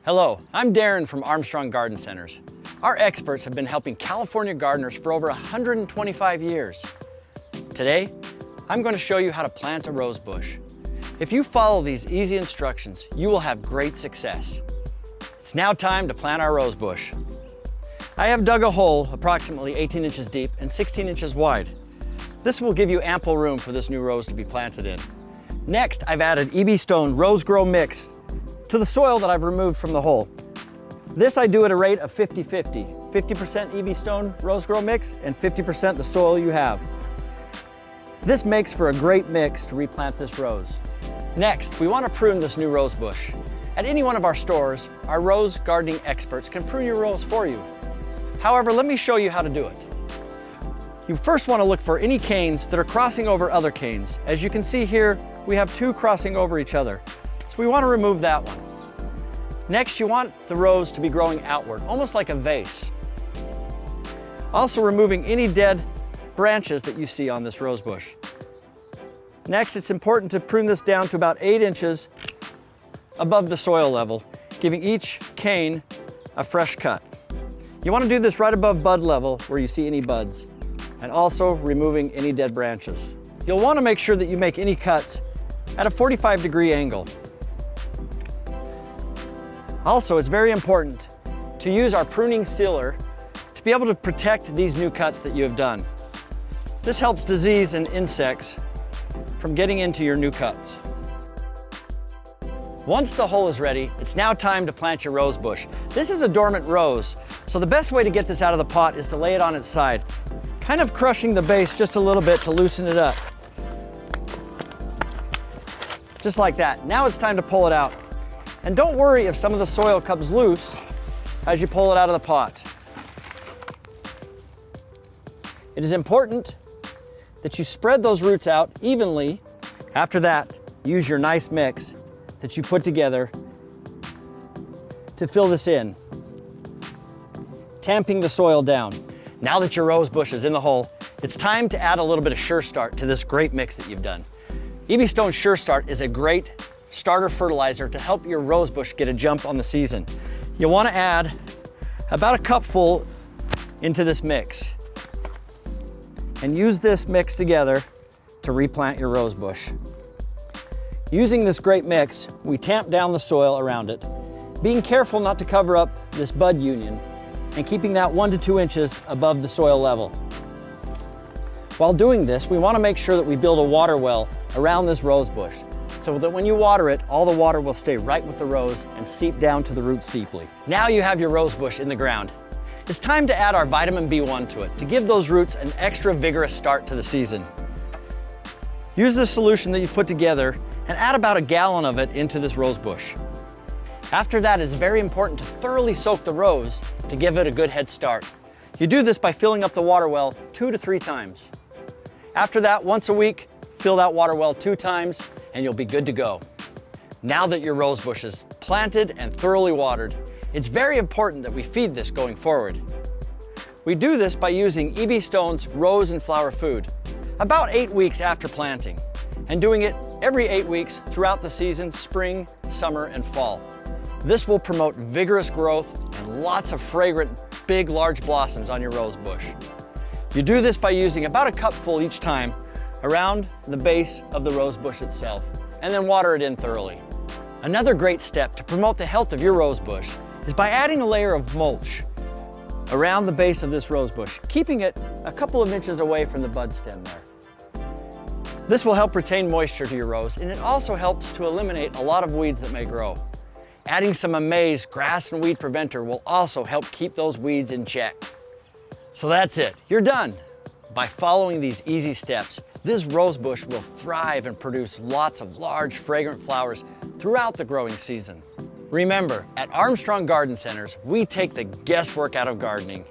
Hello, I'm Darren from Armstrong Garden Centers. Our experts have been helping California gardeners for over 125 years. Today, I'm going to show you how to plant a rose bush. If you follow these easy instructions, you will have great success. It's now time to plant our rose bush. I have dug a hole approximately 18 inches deep and 16 inches wide. This will give you ample room for this new rose to be planted in. Next, I've added EB Stone Rose Grow Mix to the soil that I've removed from the hole. This I do at a rate of 50-50. 50% EB Stone Rose Grow Mix and 50% the soil you have. This makes for a great mix to replant this rose. Next, we want to prune this new rose bush. At any one of our stores, our rose gardening experts can prune your rose for you. However, let me show you how to do it. You first want to look for any canes that are crossing over other canes. As you can see here, we have two crossing over each other. So we want to remove that one. Next, you want the rose to be growing outward, almost like a vase. Also removing any dead branches that you see on this rose bush. Next, it's important to prune this down to about 8 inches above the soil level, giving each cane a fresh cut. You want to do this right above bud level where you see any buds, and also removing any dead branches. You'll want to make sure that you make any cuts at a 45-degree angle. Also, it's very important to use our pruning sealer to be able to protect these new cuts that you have done. This helps disease and insects from getting into your new cuts. Once the hole is ready, it's now time to plant your rose bush. This is a dormant rose, so the best way to get this out of the pot is to lay it on its side, kind of crushing the base just a little bit to loosen it up. Just like that. Now it's time to pull it out. And don't worry if some of the soil comes loose as you pull it out of the pot. It is important that you spread those roots out evenly. After that, use your nice mix that you put together to fill this in, tamping the soil down. Now that your rose bush is in the hole, it's time to add a little bit of Sure Start to this great mix that you've done. EB Stone Sure Start is a great starter fertilizer to help your rose bush get a jump on the season. You'll want to add about a cupful into this mix and use this mix together to replant your rose bush. Using this great mix, we tamp down the soil around it, being careful not to cover up this bud union and keeping that 1 to 2 inches above the soil level. While doing this, we want to make sure that we build a water well around this rose bush, so that when you water it, all the water will stay right with the rose and seep down to the roots deeply. Now you have your rose bush in the ground. It's time to add our vitamin B1 to it to give those roots an extra vigorous start to the season. Use the solution that you put together and add about 1 gallon of it into this rose bush. After that, it's very important to thoroughly soak the rose to give it a good head start. You do this by filling up the water well 2 to 3 times. After that, once a week, fill that water well 2 times and you'll be good to go. Now that your rose bush is planted and thoroughly watered, it's very important that we feed this going forward. We do this by using EB Stone's Rose and Flower Food about 8 weeks after planting, and doing it every 8 weeks throughout the season, spring, summer, and fall. This will promote vigorous growth and lots of fragrant, big, large blossoms on your rose bush. You do this by using about a cupful each time around the base of the rose bush itself, and then water it in thoroughly. Another great step to promote the health of your rose bush is by adding a layer of mulch around the base of this rose bush, keeping it a couple of inches away from the bud stem there. This will help retain moisture to your rose, and it also helps to eliminate a lot of weeds that may grow. Adding some Amaze grass and weed preventer will also help keep those weeds in check. So that's it, you're done. By following these easy steps, this rose bush will thrive and produce lots of large, fragrant flowers throughout the growing season. Remember, at Armstrong Garden Centers, we take the guesswork out of gardening.